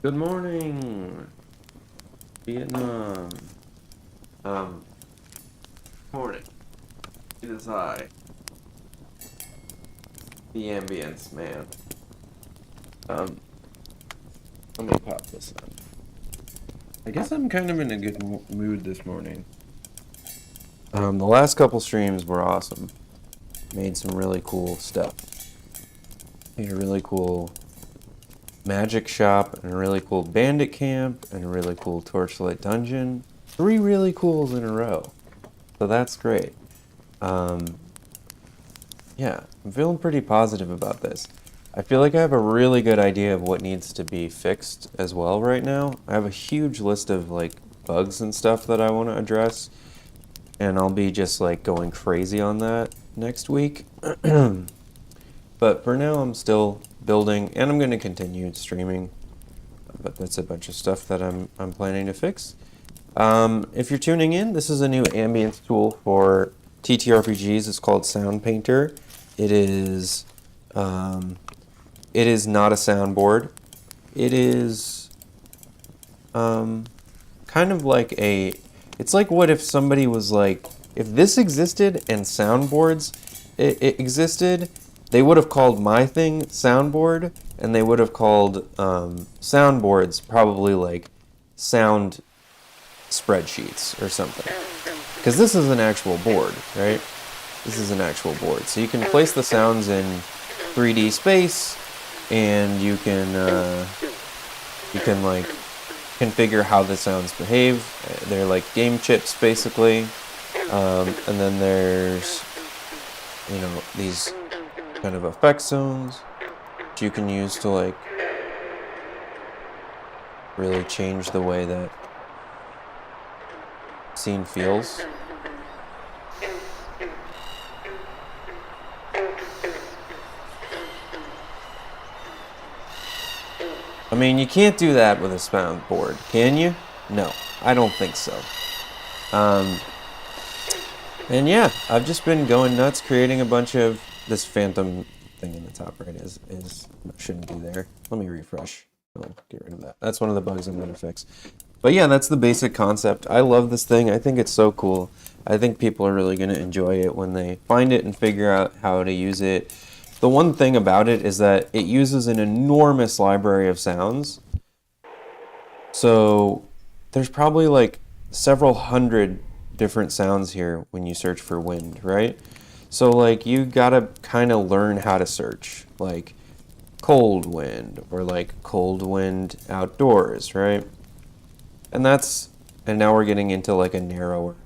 Good morning, Vietnam. Um, Morning. It is I, the Ambience man. Um, Let me pop this on. I guess I'm kind of in a good mood this morning. The last couple streams were awesome. Made some really cool stuff. Made a really cool magic shop, and a really cool bandit camp, and a really cool torchlight dungeon. 3 really cools in a row. So that's great. Yeah, I'm feeling pretty positive about this. I feel like I have a really good idea of what needs to be fixed as well right now. I have a huge list of like bugs and stuff that I want to address, and I'll be just like going crazy on that next week. But for now, I'm still building, and I'm going to continue streaming. But that's a bunch of stuff that I'm planning to fix. If you're tuning in, this is a new ambience tool for TTRPGs. It's called Sound Painter. It is not a soundboard. It is kind of like a. It's like what if somebody was like, if this existed and soundboards it existed, they would have called my thing soundboard, and they would have called soundboards probably like sound spreadsheets or something. Because this is an actual board, right? This is an actual board. So you can place the sounds in 3D space, and you can like configure how the sounds behave. They're like game chips basically. And then there's, these kind of effect zones that you can use to like really change the way that scene feels. I mean, you can't do that with a soundboard, can you? No, I don't think so. And yeah, I've just been going nuts creating a bunch of this phantom thing in the top right is shouldn't be there. Let me refresh. I'll get rid of that. That's one of the bugs I'm going to fix. But yeah, that's the basic concept. I love this thing. I think it's so cool. I think people are really going to enjoy it when they find it and figure out how to use it. The one thing about it is that it uses an enormous library of sounds. So there's probably like several hundred different sounds here when you search for wind, right? So like you gotta kind of learn how to search, like cold wind or like cold wind outdoors, right? And now we're getting into like a narrower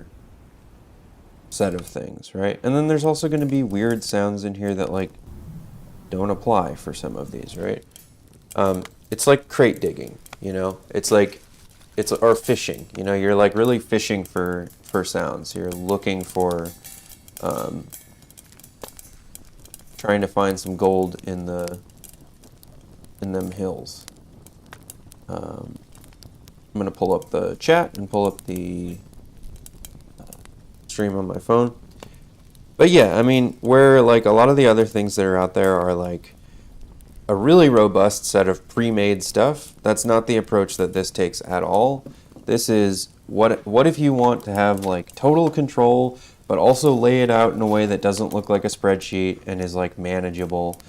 set of things, right? And then there's also going to be weird sounds in here that like don't apply for some of these, right? It's like crate digging, or fishing, you're like really fishing for sounds. You're looking for, trying to find some gold in them hills. I'm going to pull up the chat and pull up the stream on my phone. But yeah, I mean, where like a lot of the other things that are out there are like a really robust set of pre-made stuff, that's not the approach that this takes at all. This is what if you want to have like total control, but also lay it out in a way that doesn't look like a spreadsheet and is like manageable.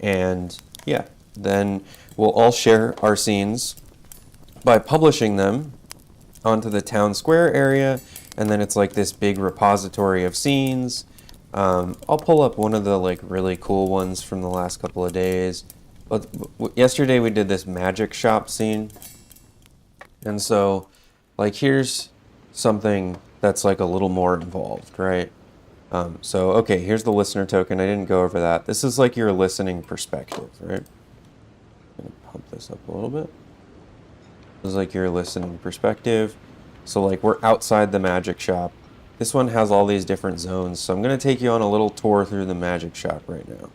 And yeah, then we'll all share our scenes by publishing them onto the town square area, and then it's like this big repository of scenes. I'll pull up one of the like really cool ones from the last couple of days. But yesterday we did this magic shop scene, and so like here's something that's like a little more involved, right? So okay, here's the listener token. I didn't go over that. This is like your listening perspective, right? I'm gonna pump this up a little bit. This is like your listening perspective. So like we're outside the magic shop. This one has all these different zones, so I'm going to take you on a little tour through the magic shop right now.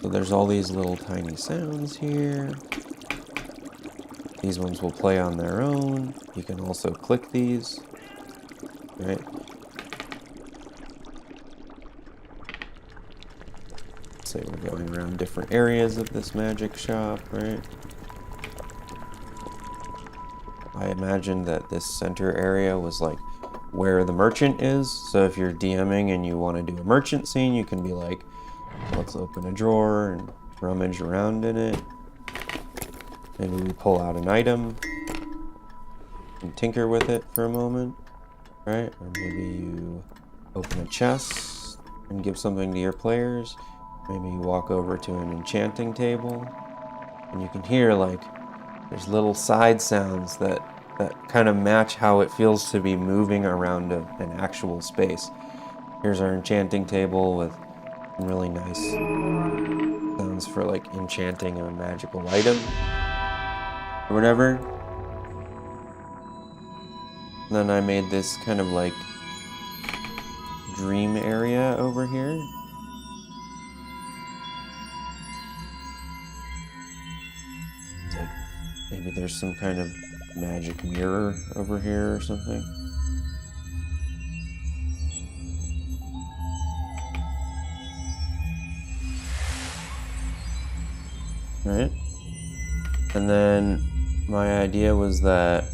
So there's all these little tiny sounds here. These ones will play on their own. You can also click these. right? Say we're going around different areas of this magic shop, right? I imagined that this center area was like where the merchant is. So if you're DMing and you want to do a merchant scene, you can be like, let's open a drawer and rummage around in it. Maybe we pull out an item and tinker with it for a moment, right? Or maybe you open a chest and give something to your players. Maybe you walk over to an enchanting table and you can hear like there's little side sounds that kind of match how it feels to be moving around an actual space. Here's our enchanting table with some really nice sounds for like enchanting a magical item or whatever. And then I made this kind of like dream area over here. It's like maybe there's some kind of magic mirror over here or something. Right? And then my idea was that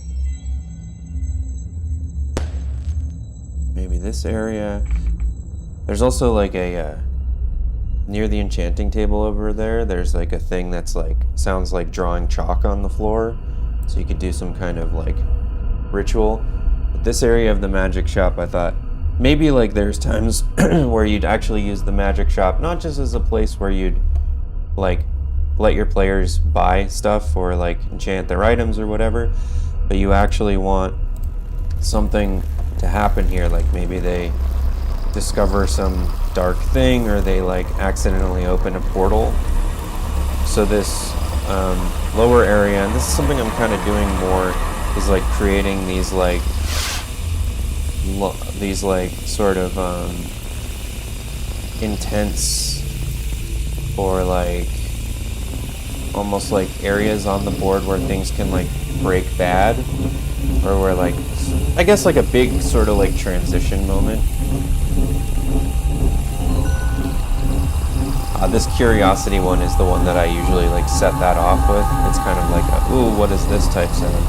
maybe this area, there's also like a near the enchanting table over there, there's like a thing that's like sounds like drawing chalk on the floor, so you could do some kind of like ritual. But this area of the magic shop, I thought maybe like there's times where you'd actually use the magic shop not just as a place where you'd like let your players buy stuff or like enchant their items or whatever, but you actually want something to happen here, like maybe they discover some dark thing or they like accidentally open a portal. So this lower area, and this is something I'm kind of doing more, is like creating these like sort of intense or like almost like areas on the board where things can like break bad, or where like I guess like a big sort of like transition moment. This curiosity one is the one that I usually like set that off with. It's kind of like a, ooh, what is this type sound?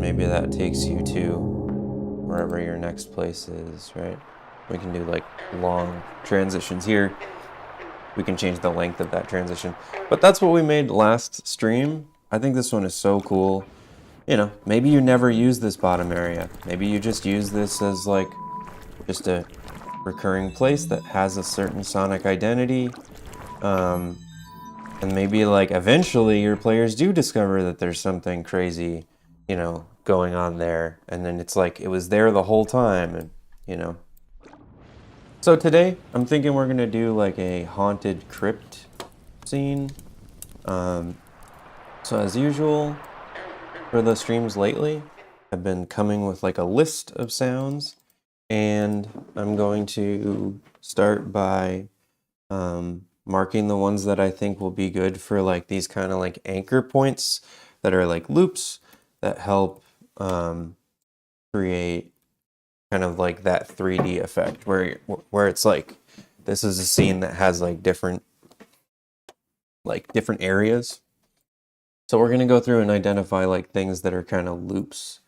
Maybe that takes you to wherever your next place is, right? We can do like long transitions here. We can change the length of that transition. But that's what we made last stream. I think this one is so cool. You know, maybe you never use this bottom area. Maybe you just use this as like just a recurring place that has a certain sonic identity. And maybe like eventually your players do discover that there's something crazy, you know, going on there, and then it's like it was there the whole time, and you know. So today I'm thinking we're gonna do like a haunted crypt scene. So as usual for the streams lately, I've been coming with like a list of sounds, and I'm going to start by marking the ones that I think will be good for like these kind of like anchor points that are like loops that help create kind of like that 3D effect where it's like this is a scene that has like different areas. So we're gonna go through and identify like things that are kind of loops.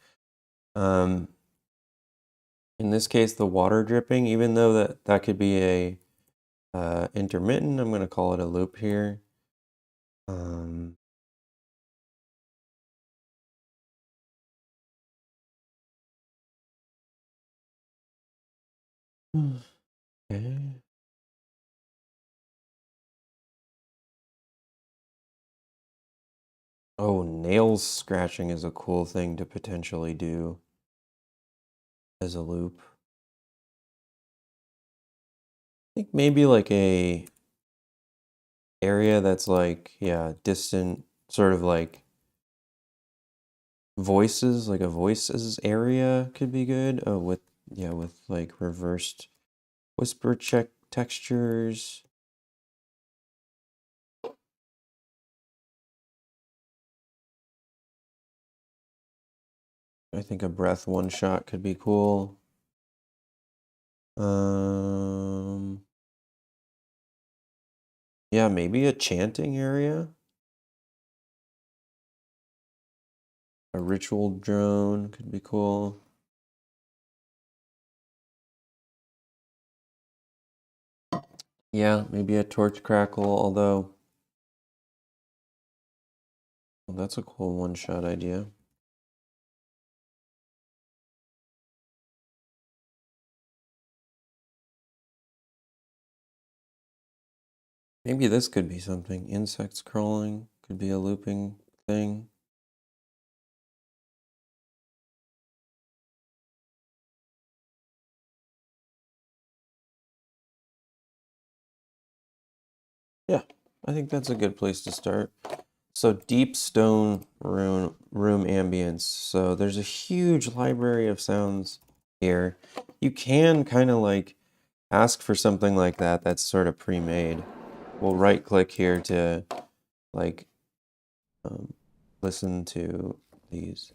In this case, the water dripping, even though that could be a intermittent, I'm gonna call it a loop here. Okay. Oh, nails scratching is a cool thing to potentially do as a loop. I think maybe like a area that's like, yeah, distant, sort of like voices, like a voices area could be good. Oh, with like reversed whisper check textures. I think a breath one shot could be cool. Yeah, maybe a chanting area. A ritual drone could be cool. Yeah, maybe a torch crackle, although well, that's a cool one-shot idea. Maybe this could be something. Insects crawling could be a looping thing. Yeah, I think that's a good place to start. So deep stone room ambience. So there's a huge library of sounds here. You can kind of like ask for something like that that's sort of pre-made. We'll right click here to like listen to these.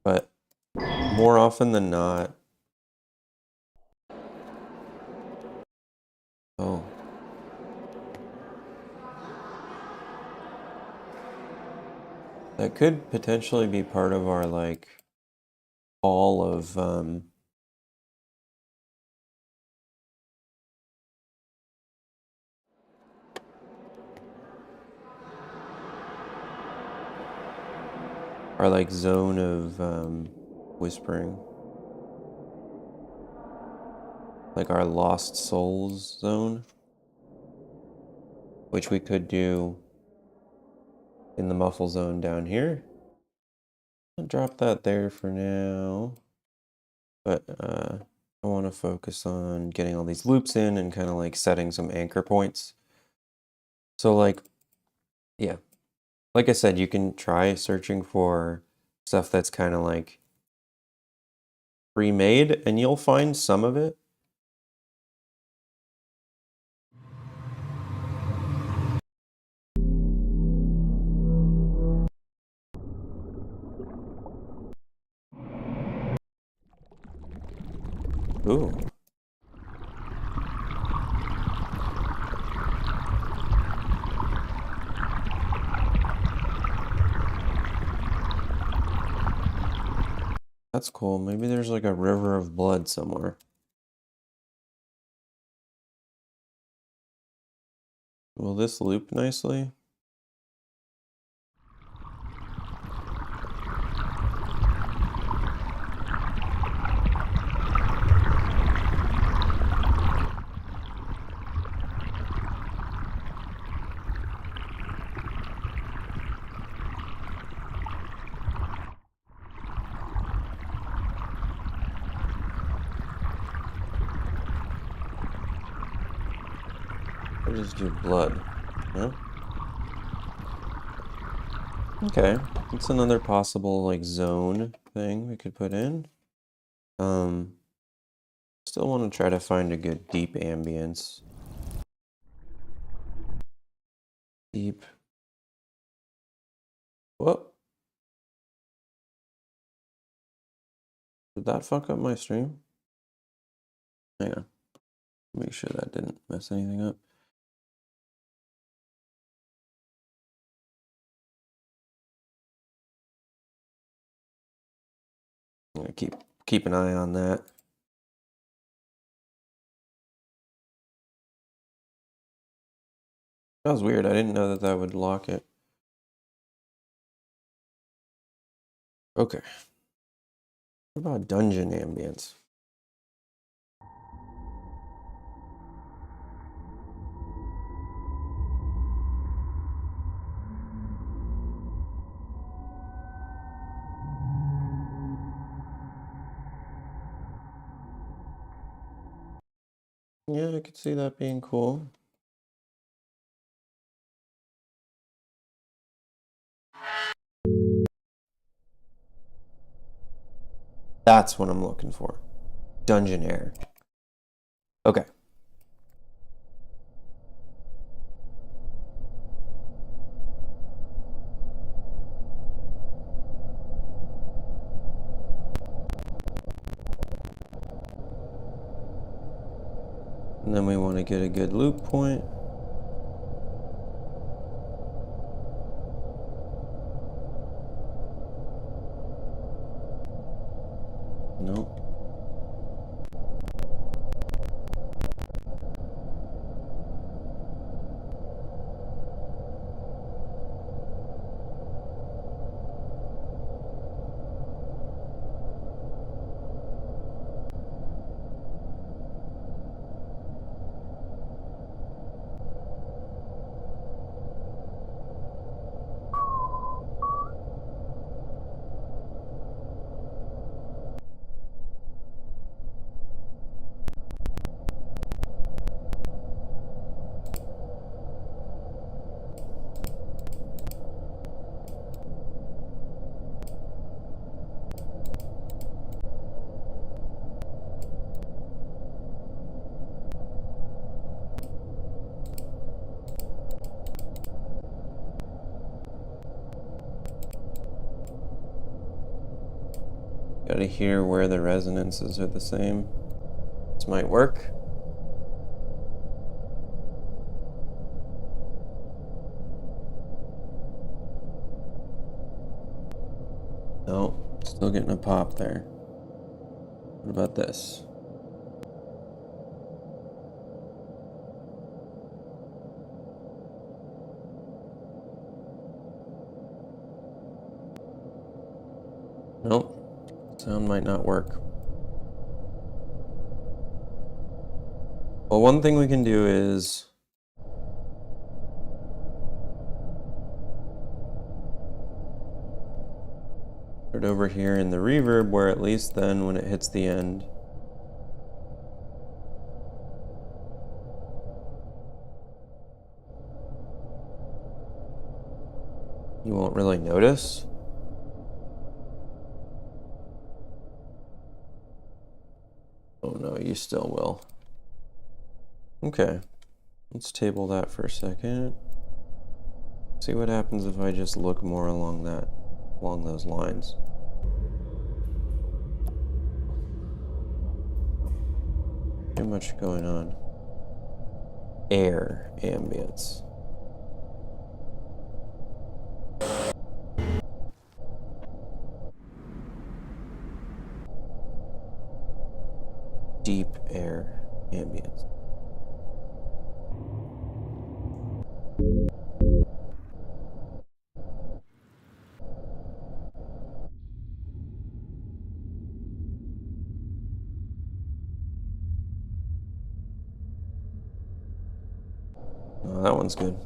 But more often than not, oh, that could potentially be part of our like all of our like zone of whispering, like our lost souls zone, which we could do in the muffle zone down here. I'll drop that there for now, but I want to focus on getting all these loops in and kind of like setting some anchor points. So like, yeah, like I said, you can try searching for stuff that's kind of like pre-made and you'll find some of it. Ooh. That's cool. Maybe there's like a river of blood somewhere. Will this loop nicely? Or just do blood? Huh? Okay, that's another possible like zone thing we could put in. Still want to try to find a good deep ambience. Deep. Whoa. Did that fuck up my stream? Hang on. Make sure that didn't mess anything up. I'm gonna keep an eye on that. That was weird. I didn't know that that would lock it. Okay. What about dungeon ambience? Yeah, I could see that being cool. That's what I'm looking for. Dungeon air. Okay. And then we want to get a good loop point. Nope. Gotta hear where the resonances are the same. This might work. No, still getting a pop there. What about this? Nope. Sound might not work. Well, one thing we can do is put it over here in the reverb, where at least then when it hits the end, you won't really notice. Oh no, you still will. Okay, let's table that for a second. See what happens if I just look more along those lines. Too much going on. Air ambience. Deep air ambience. Oh, that one's good.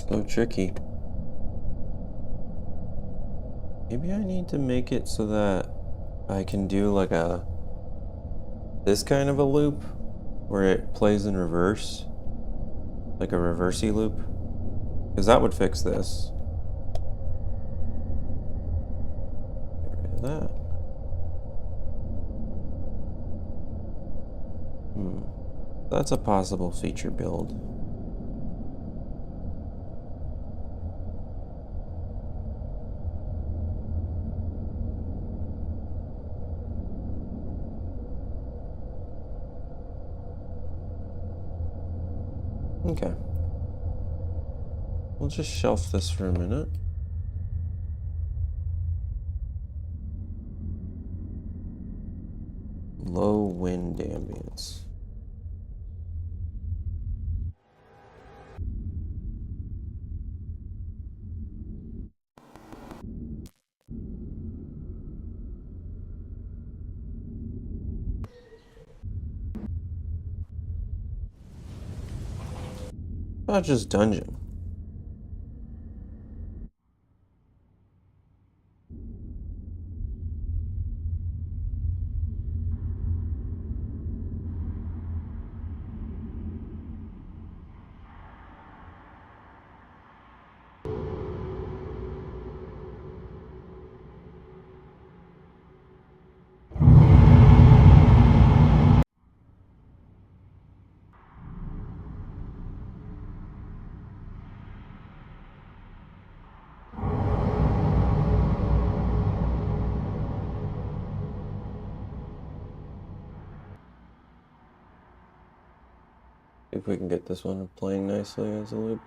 So tricky. Maybe I need to make it so that I can do like this kind of a loop where it plays in reverse, like a reversey loop, because that would fix this. Get rid of that. That's a possible feature build. Okay. We'll just shelf this for a minute. Low wind ambience. Not just dungeon. If we can get this one playing nicely as a loop.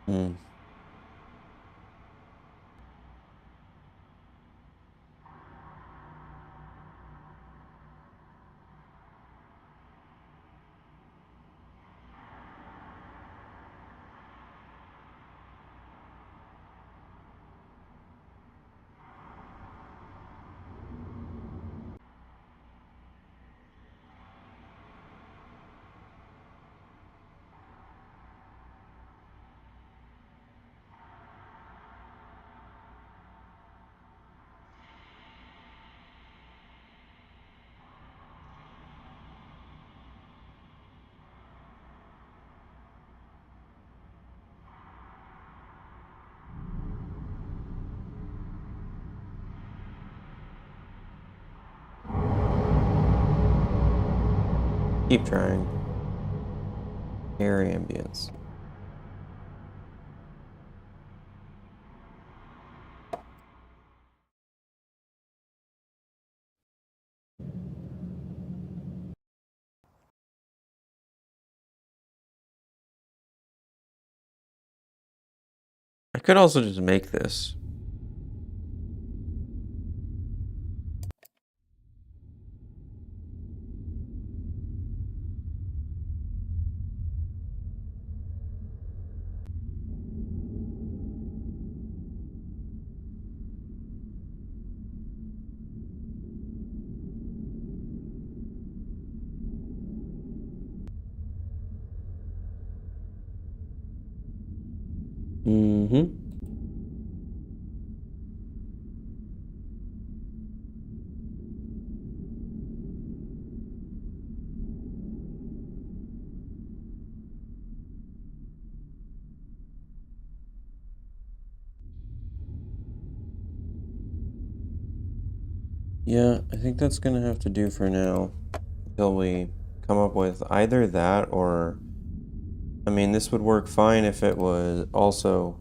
Hmm. Keep trying. Air ambience. I could also just make this. Mm-hmm. Yeah, I think that's gonna have to do for now until we come up with either that or, I mean, this would work fine if it was also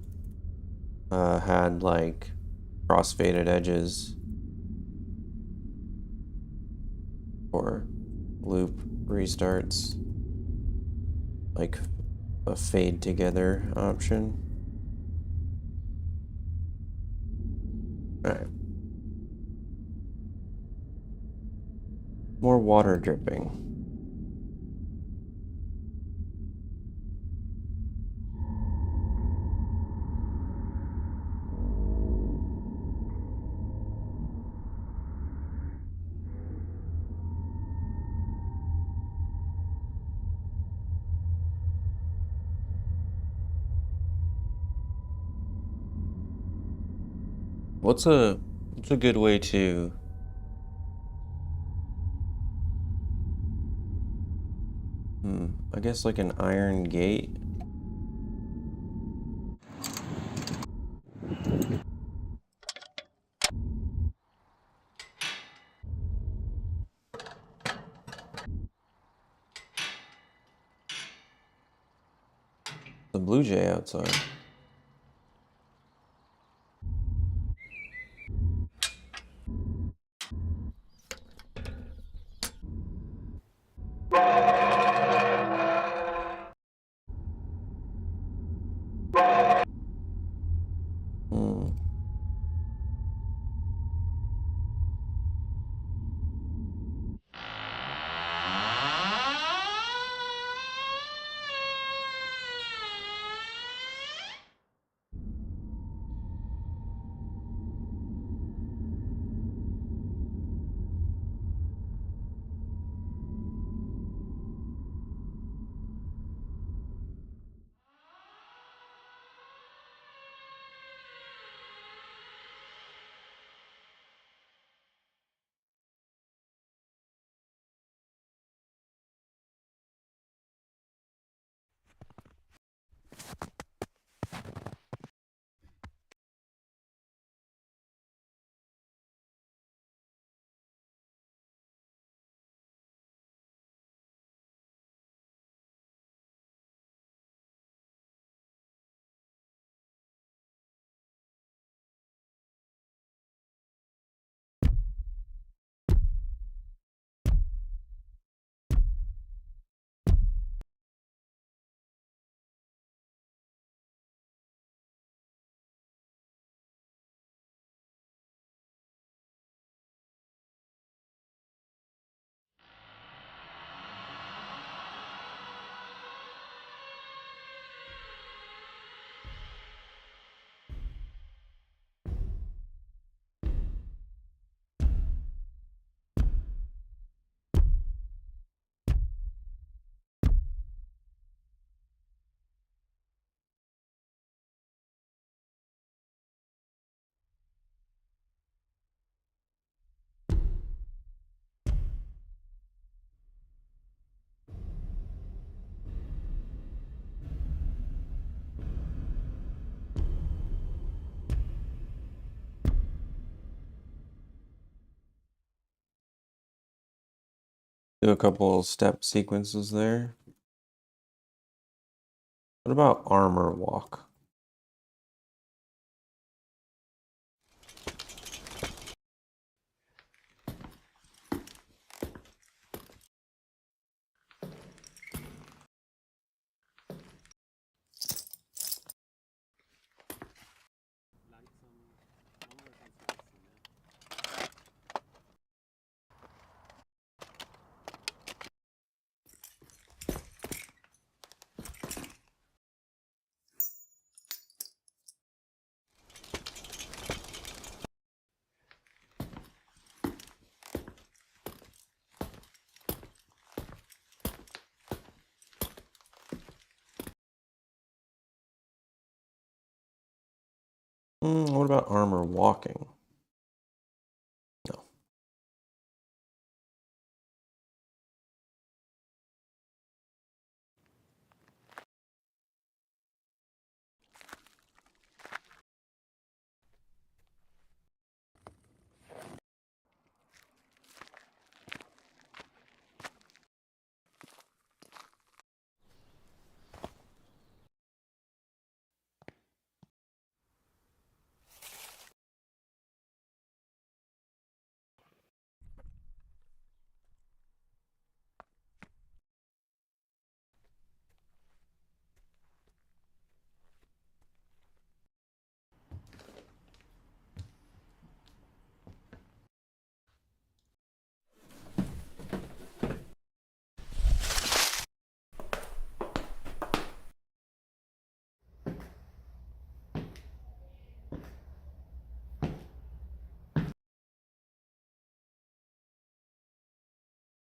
had like crossfaded edges or loop restarts, like a fade together option. All right. More water dripping. What's a good way to I guess like an iron gate. The blue jay outside. Hmm. Do a couple step sequences there. What about armor walk? What about armor walking? No.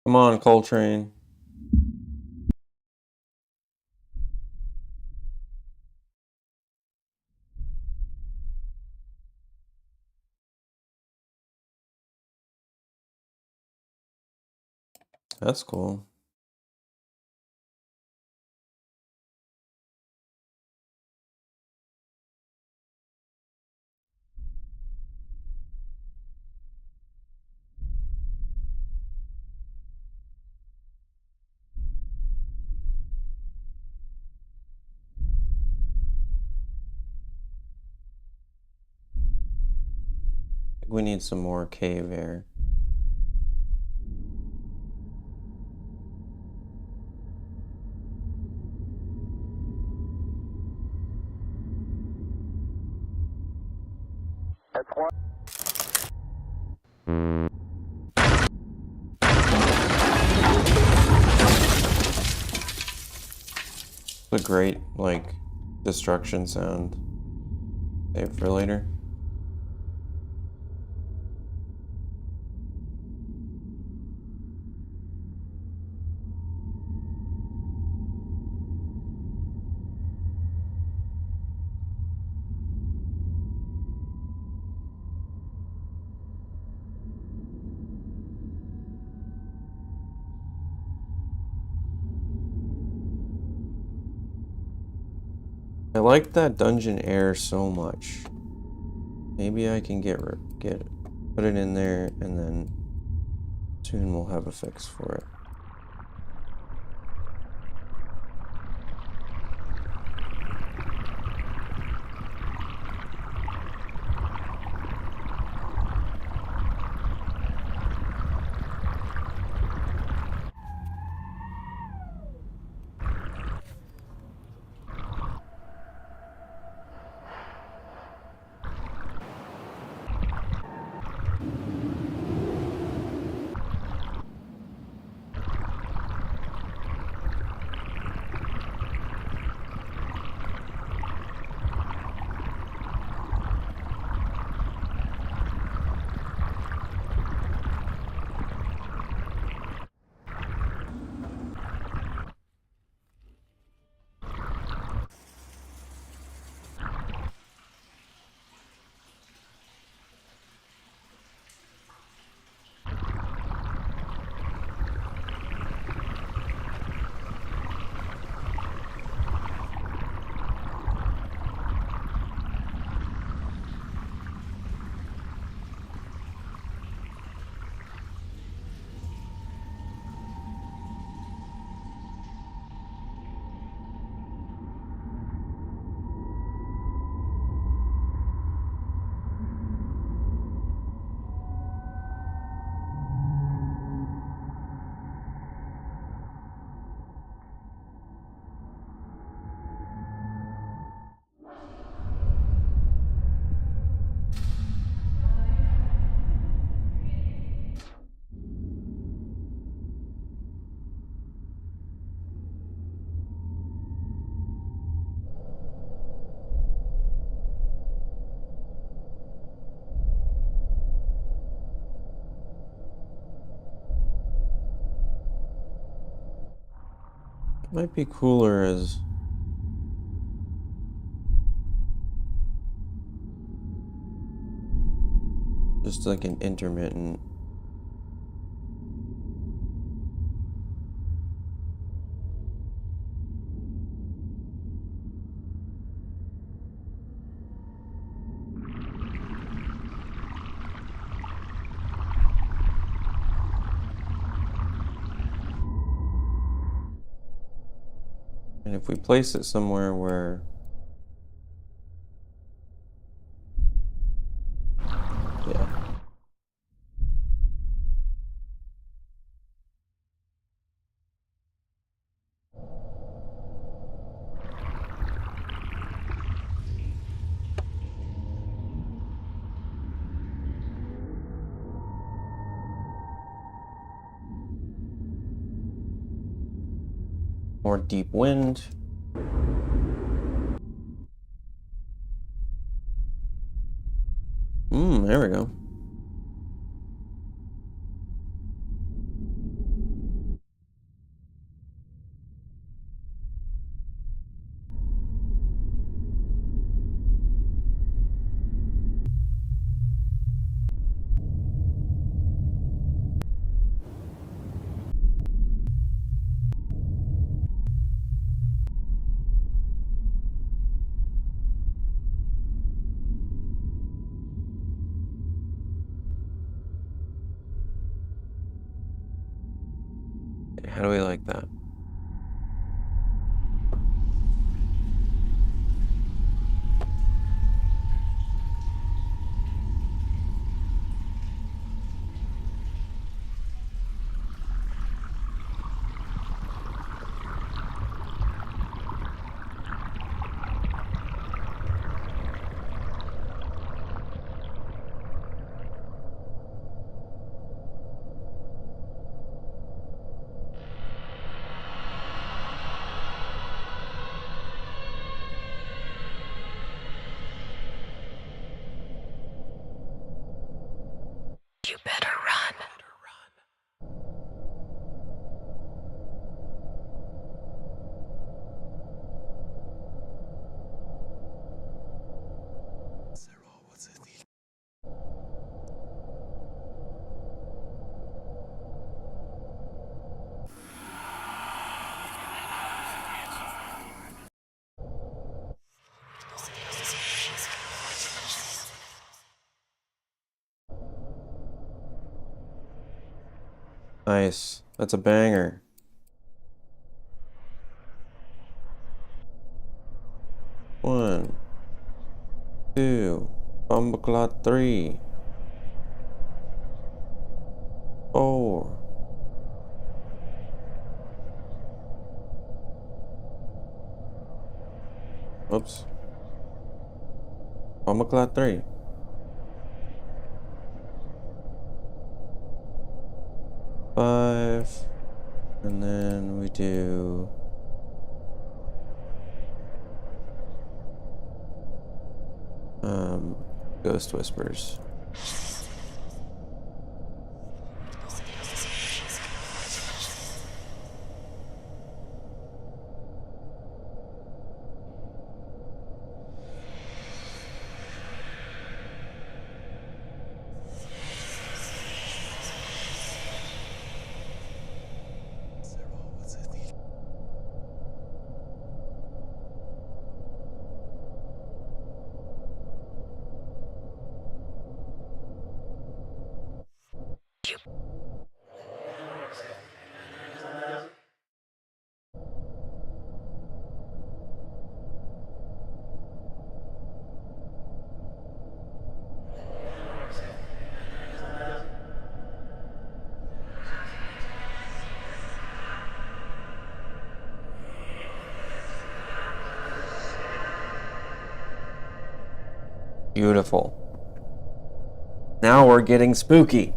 Come on, Coltrane. That's cool. we need some more cave air. That's one. A great, like, destruction sound. Save for later. I like that dungeon air so much. Maybe I can put it in there, and then soon we'll have a fix for it. Might be cooler as just like an intermittent. And if we place it somewhere where, yeah. More deep wind. There we go. How do we like that? You better run. Nice. That's a banger. One, two, bumbleclot 3, 4. Oops. Bumbleclot 3. 5. And then we do Ghost Whispers. Beautiful. Now we're getting spooky.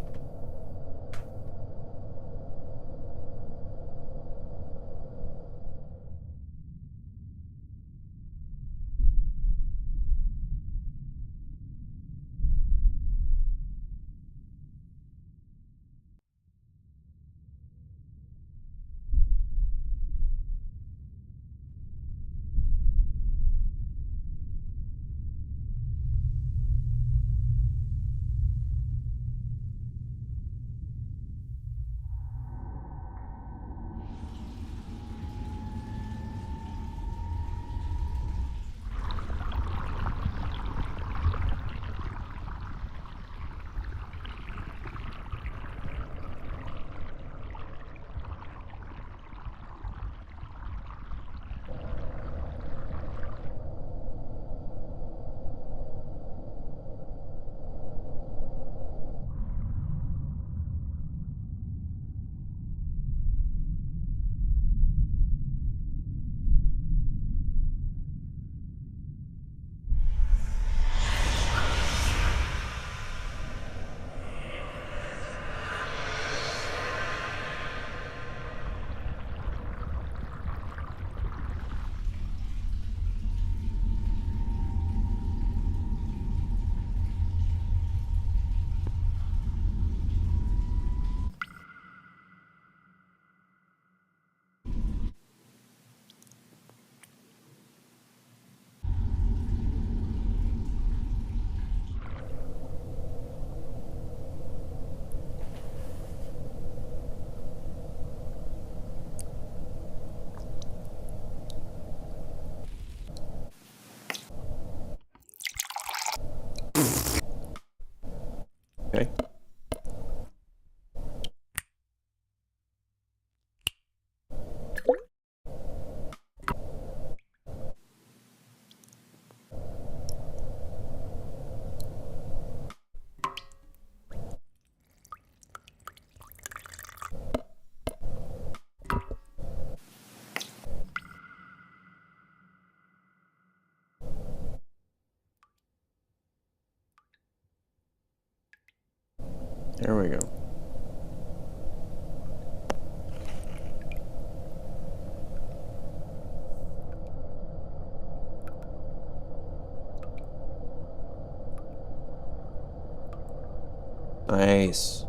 Okay. There we go. Nice.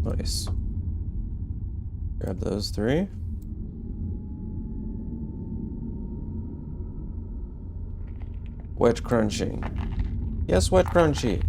Nice. Grab those 3. Wet crunching. Yes, wet crunchy.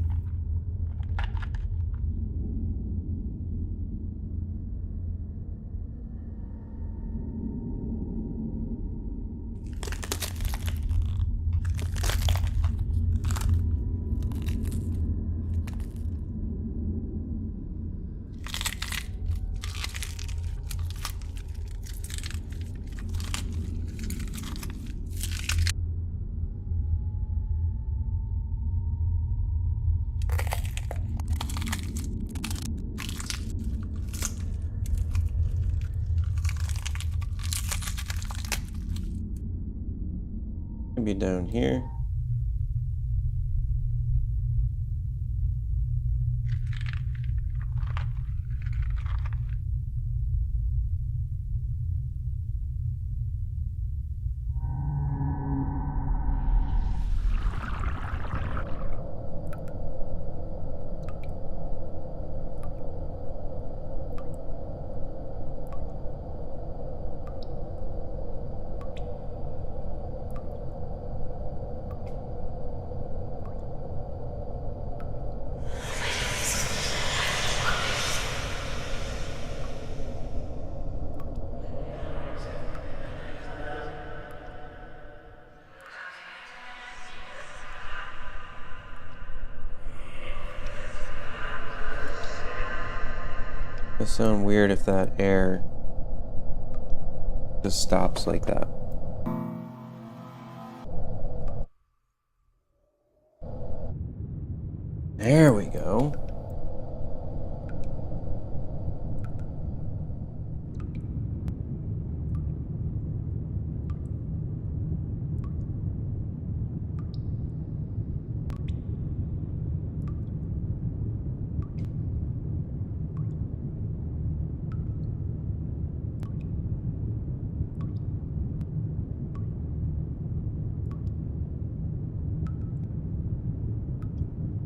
Maybe down here. It'll sound weird if that air just stops like that. There we go.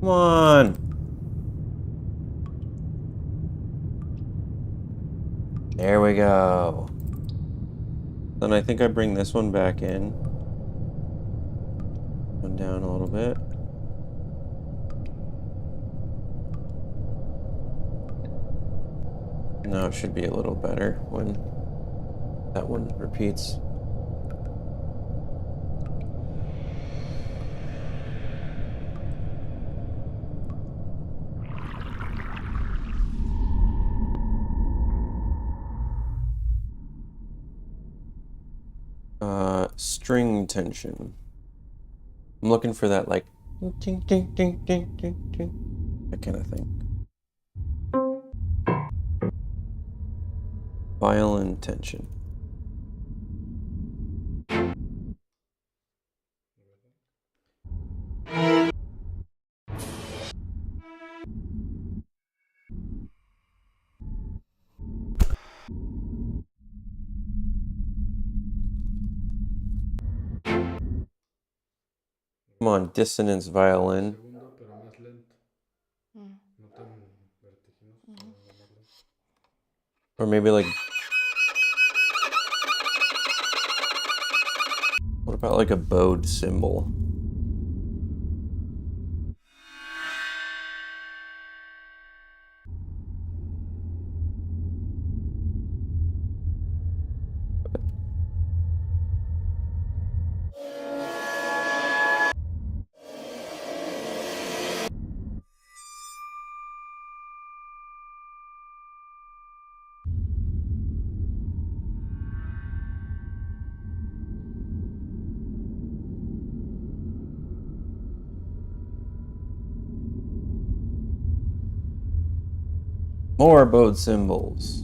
Come on. There we go. Then I think I bring this one back in. One down a little bit. Now it should be a little better when that one repeats. String tension. I'm looking for that like ding ding ding ding ding ding, that kind of thing. Violin tension. Come on, dissonance violin. Segundo, pero más lento. Mm. No tan vertiginoso, sino más lento. Or maybe like about like a bowed cymbal? More bowed cymbals.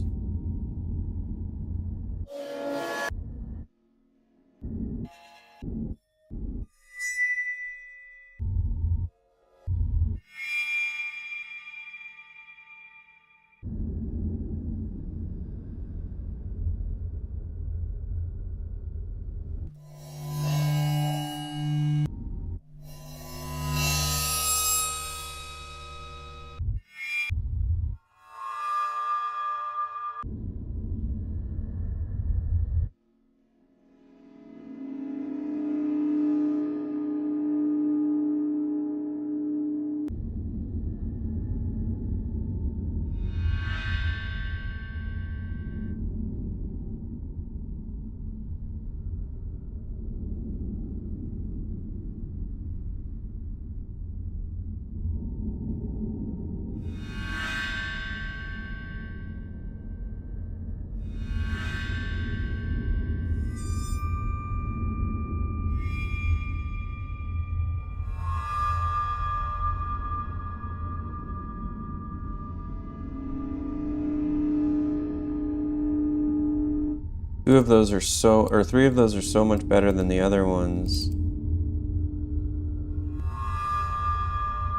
Three of those are so much better than the other ones.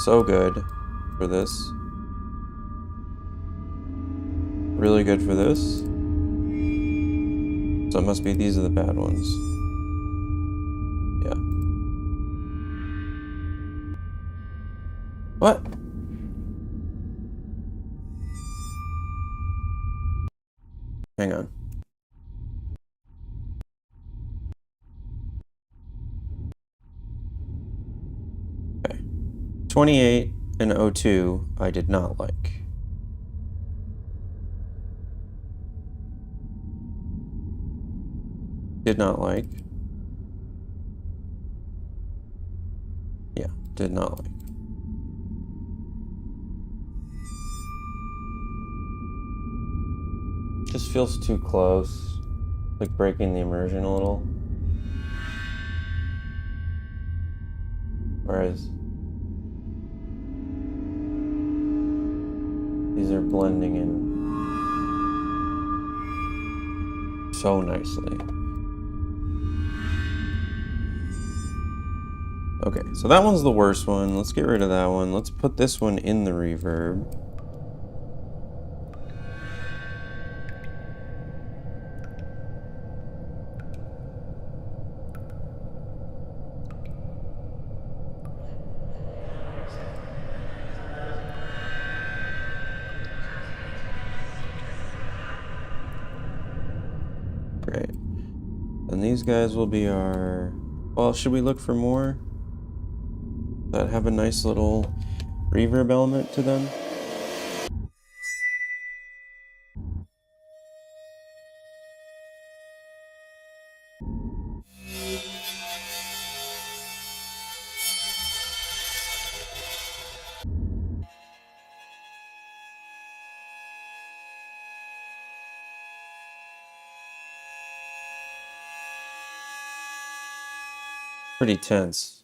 So good for this. Really good for this. So it must be these are the bad ones. Yeah. What? Hang on. Okay. 28 and 02 I did not like. Did not like. Yeah, did not like. Just feels too close. Like breaking the immersion a little. Whereas these are blending in so nicely. Okay, so that one's the worst one. Let's get rid of that one. Let's put this one in the reverb. Great. And these guys will be our... Well, should we look for more that have a nice little reverb element to them? Pretty tense.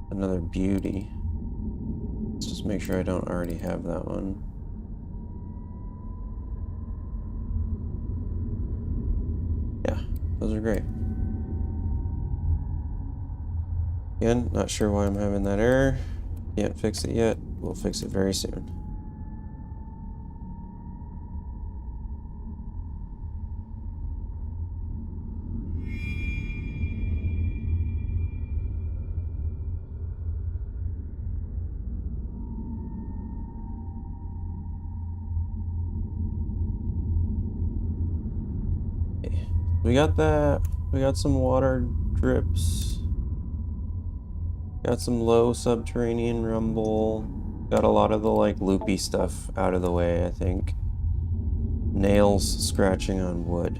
Another beauty. Let's just make sure I don't already have that one. Yeah, those are great. Again, not sure why I'm having that error. Can't fix it yet. We'll fix it very soon. We got that. We got some water drips. Got some low subterranean rumble. Got a lot of the like loopy stuff out of the way, I think. Nails scratching on wood.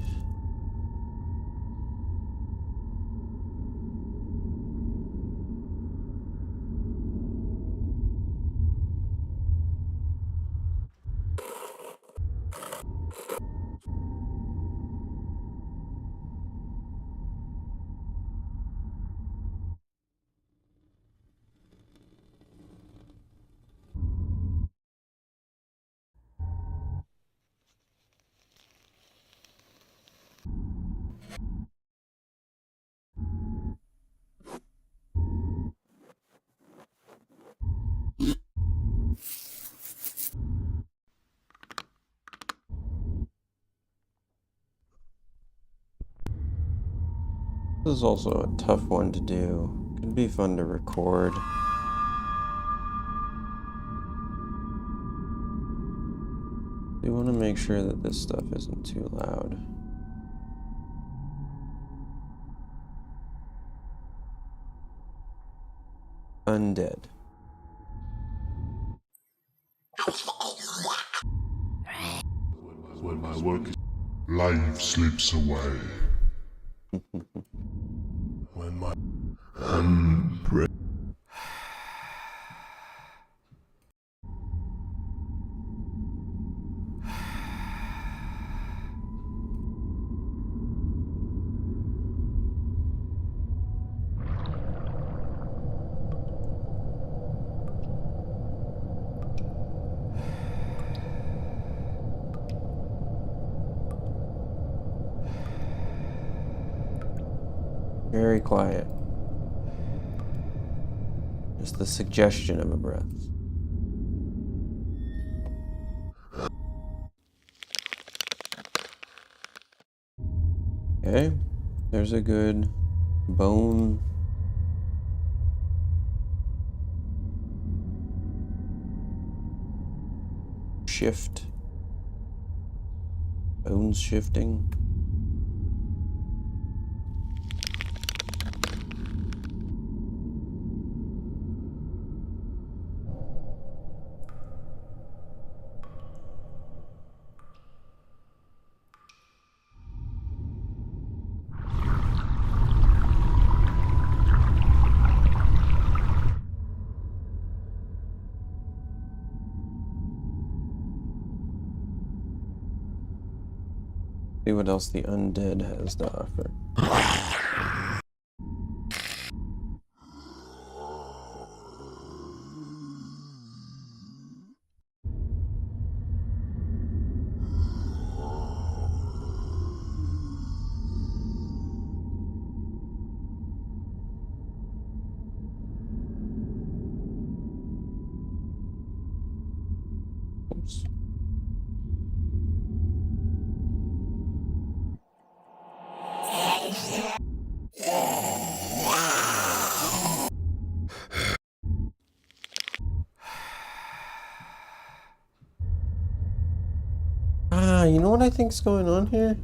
This is also a tough one to do. Could be fun to record. You want to make sure that this stuff isn't too loud. Undead. When my work, life slips away. When my Very quiet. Just the suggestion of a breath. Okay, there's a good bone. Shift. Bones shifting. See what else the undead has to offer. Oops. You know what I think's going on here?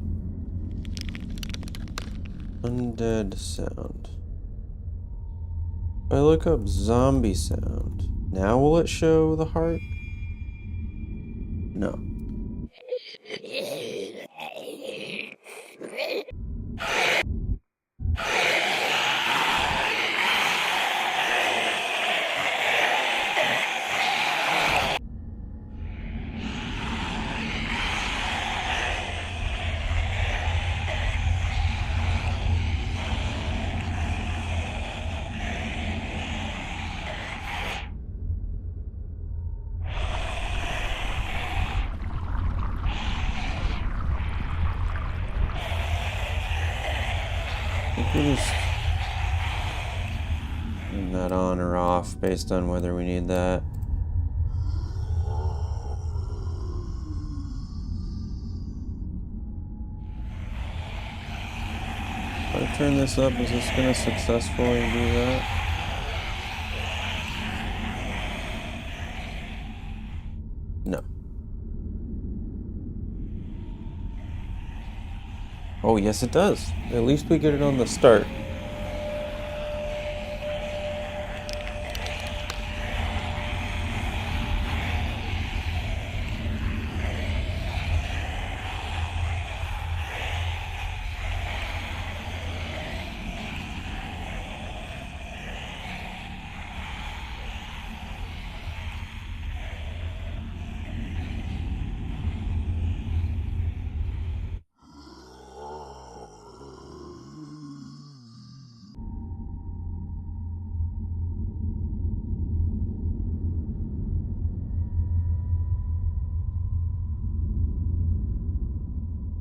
Undead sound. If I look up zombie sound, now will it show the heart? No. Turn that on or off based on whether we need that. If I turn this up, is this going to successfully do that? No. Oh, yes it does. At least we get it on the start.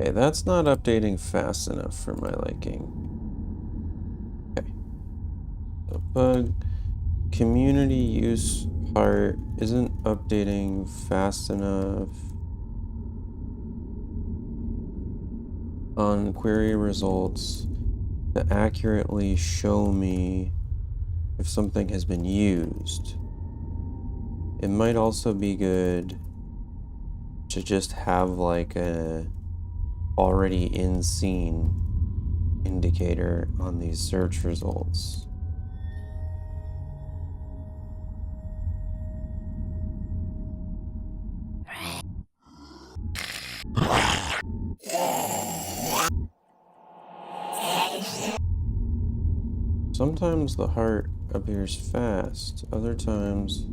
Okay, that's not updating fast enough for my liking. Okay. The bug community use part isn't updating fast enough on query results to accurately show me if something has been used. It might also be good to just have like a already in scene indicator on these search results. Sometimes the heart appears fast, other times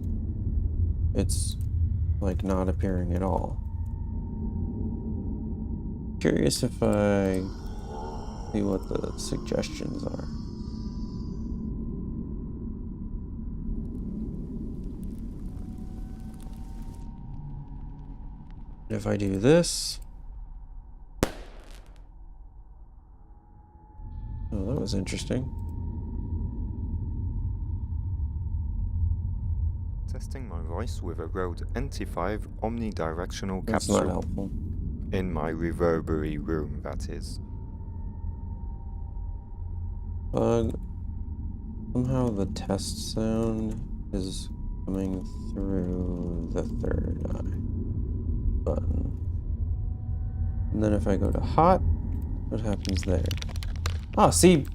it's like not appearing at all. Curious if I see what the suggestions are. If I do this, oh, that was interesting. Testing my voice with a Rode NT5 omnidirectional That's capsule. not helpful. In my reverbery room, that is. Bug. Somehow the test sound is coming through the third eye button. And then if I go to hot, what happens there? Ah, see.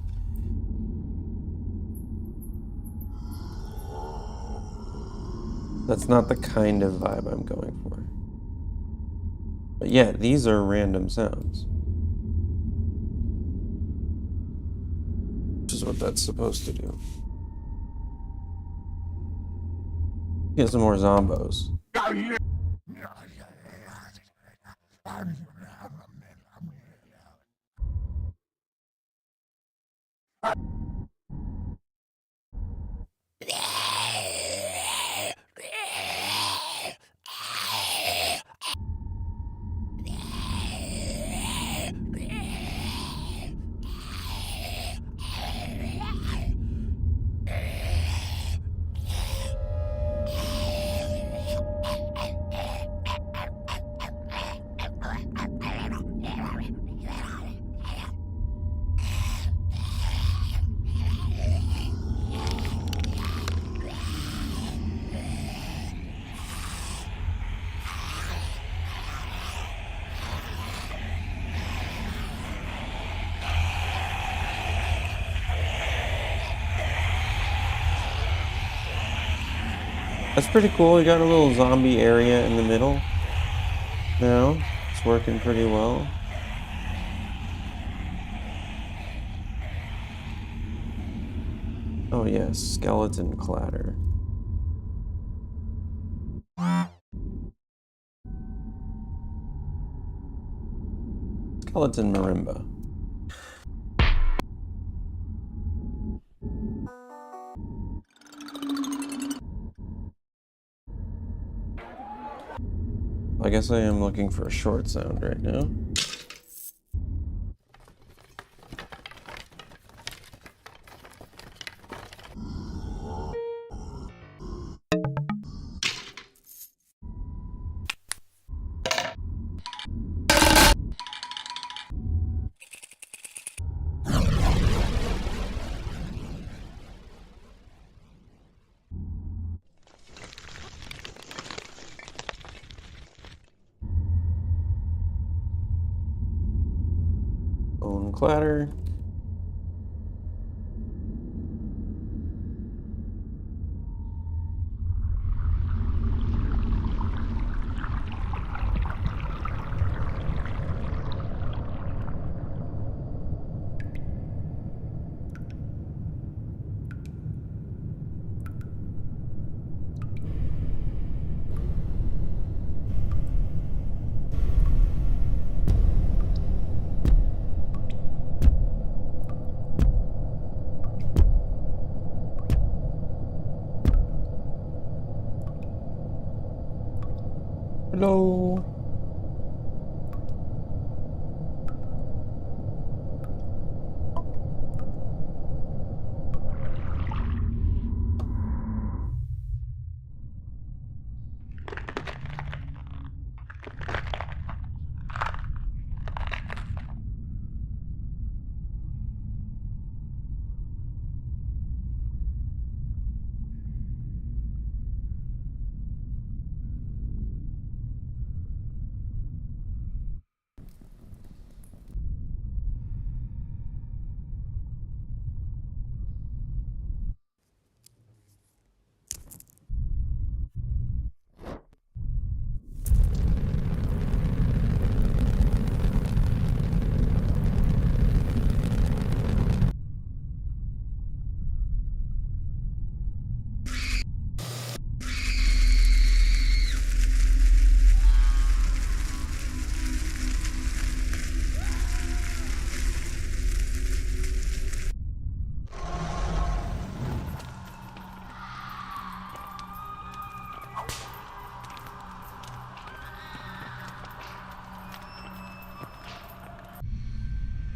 That's not the kind of vibe I'm going for. But yeah, these are random sounds. Which is what that's supposed to do. Get some more zombos. That's pretty cool. We got a little zombie area in the middle. Now it's working pretty well. Oh yes, skeleton clatter. Skeleton marimba. I guess I am looking for a short sound right now. Bone clatter. Hello.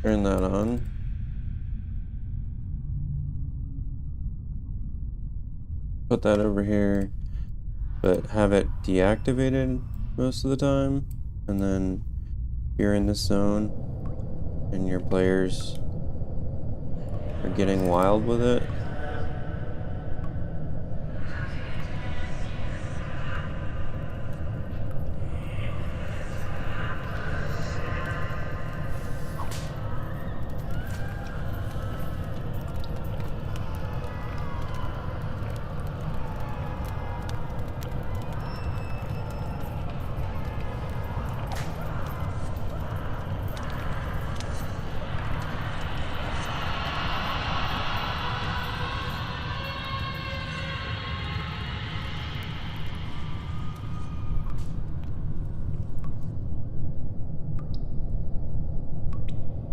Turn that on. Put that over here, but have it deactivated most of the time. And then you're in this zone and your players are getting wild with it.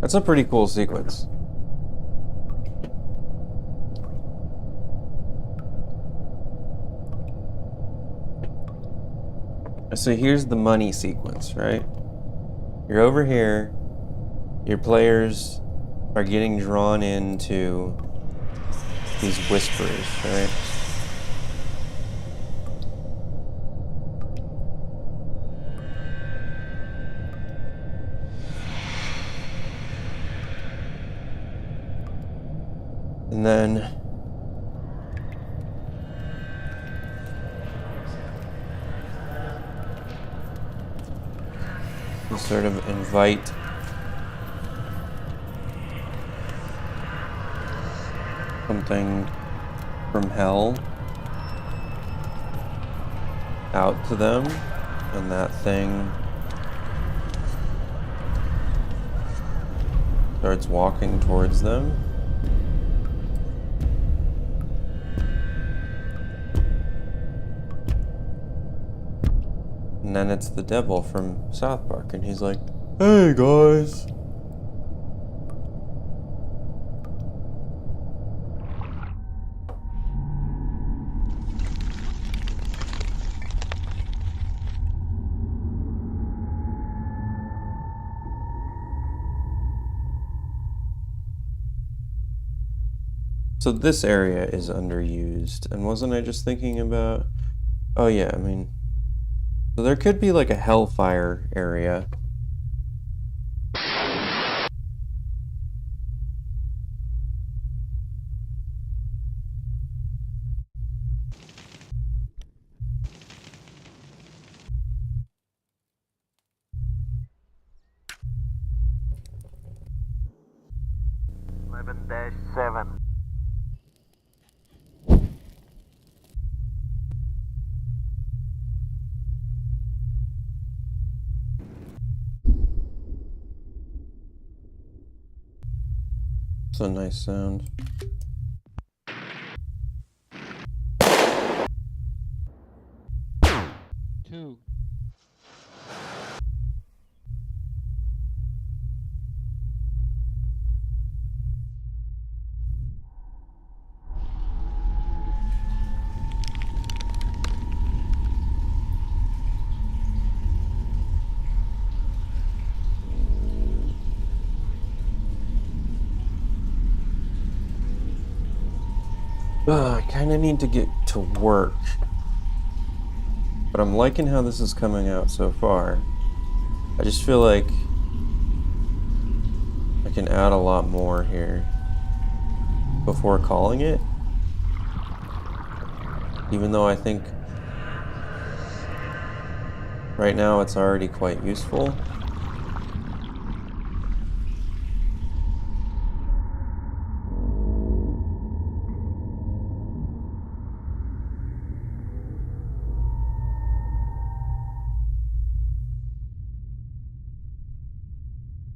That's a pretty cool sequence. So here's the money sequence, right? You're over here, your players are getting drawn into these whisperers, right? And then you sort of invite something from hell out to them, and that thing starts walking towards them. And then it's the devil from South Park, and he's like, "Hey guys." So this area is underused, and wasn't I just thinking about... Oh yeah, I mean... So there could be like a hellfire area. -7. It's a nice sound. Two. I kind of need to get to work. But I'm liking how this is coming out so far. I just feel like I can add a lot more here before calling it. Even though I think right now it's already quite useful.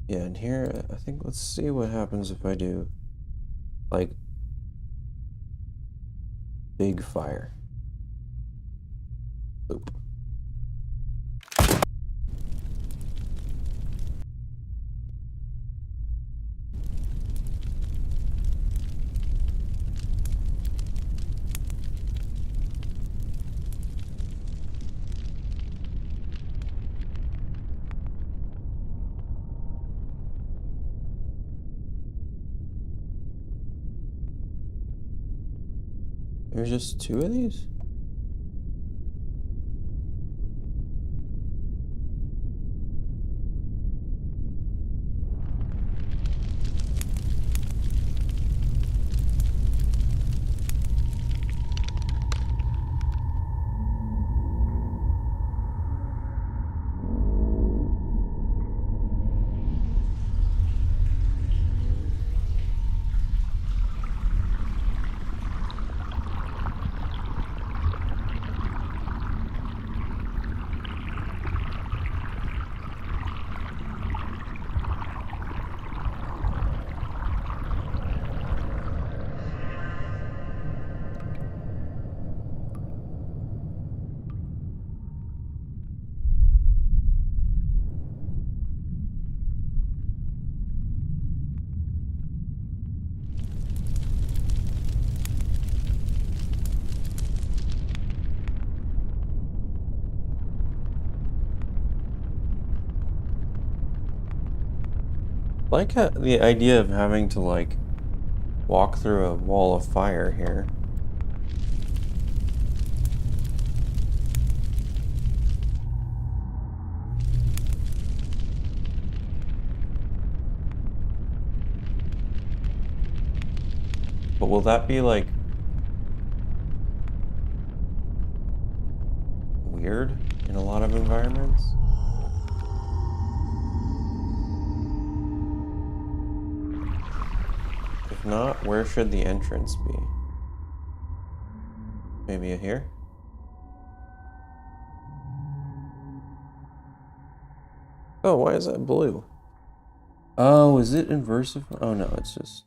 Yeah, and here, I think, let's see what happens if I do, like, big fire. Oop. There's just two of these? Like the idea of having to like walk through a wall of fire here. But will that be like weird in a lot of environments? If not, where should the entrance be? Maybe here? Oh, why is that blue? Oh, is it inversive? Oh no, it's just...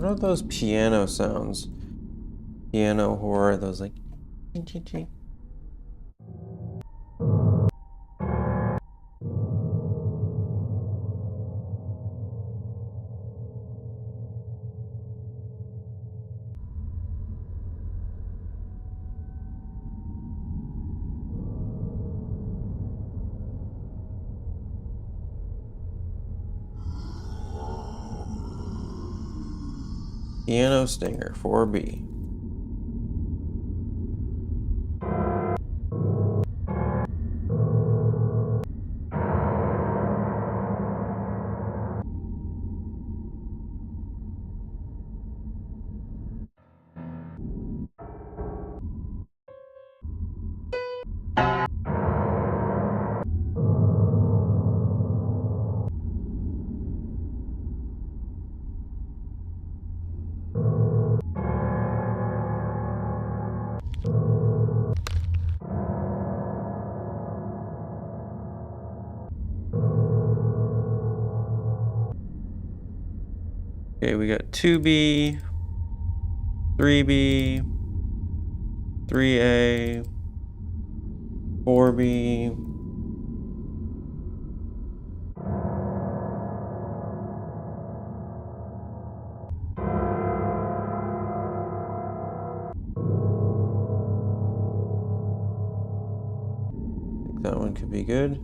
What are those piano sounds? Piano horror, those like... Piano Stinger, 4B. Okay, we got 2B, 3B, 3A, 4B. I think that one could be good.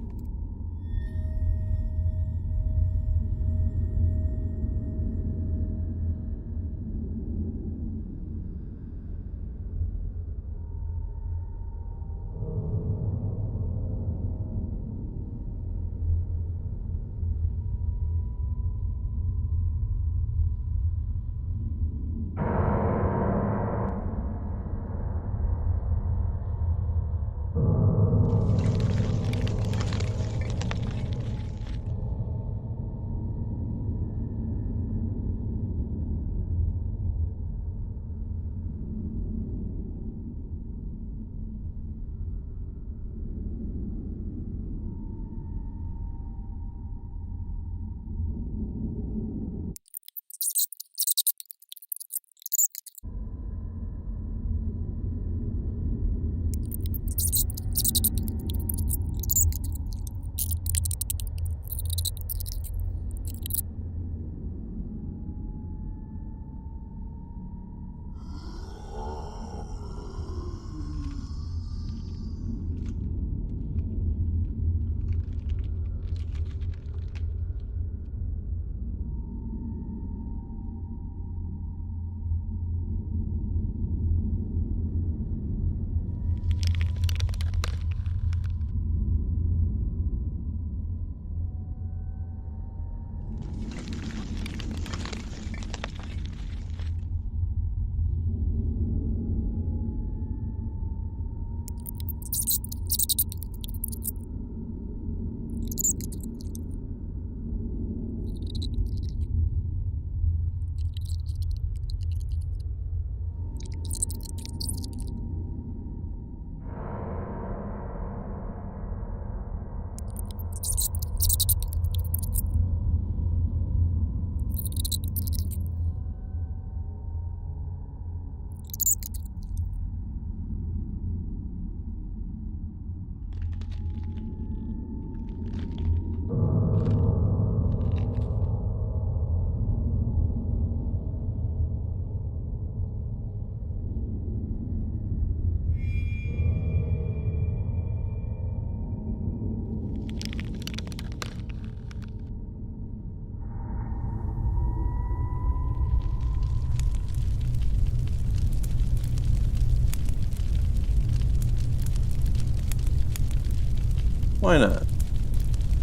Why not?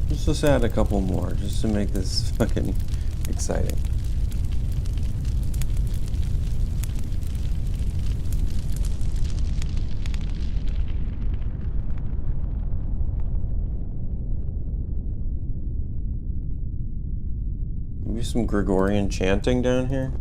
Let's add a couple more just to make this fucking exciting. Maybe some Gregorian chanting down here.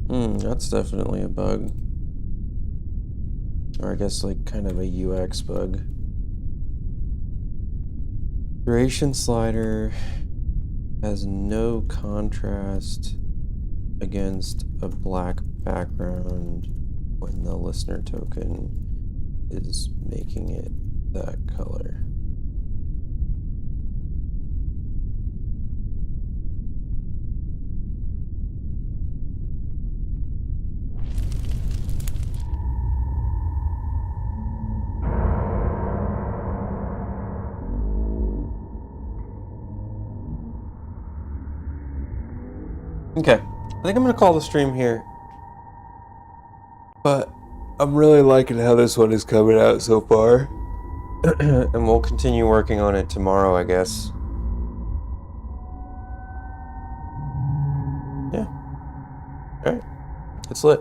That's definitely a bug. Or I guess like kind of a UX bug. Duration slider has no contrast against a black background when the listener token is making it that color. Okay, I think I'm gonna call the stream here, but I'm really liking how this one is coming out so far. And we'll continue working on it tomorrow, I guess. Yeah. Alright. It's lit.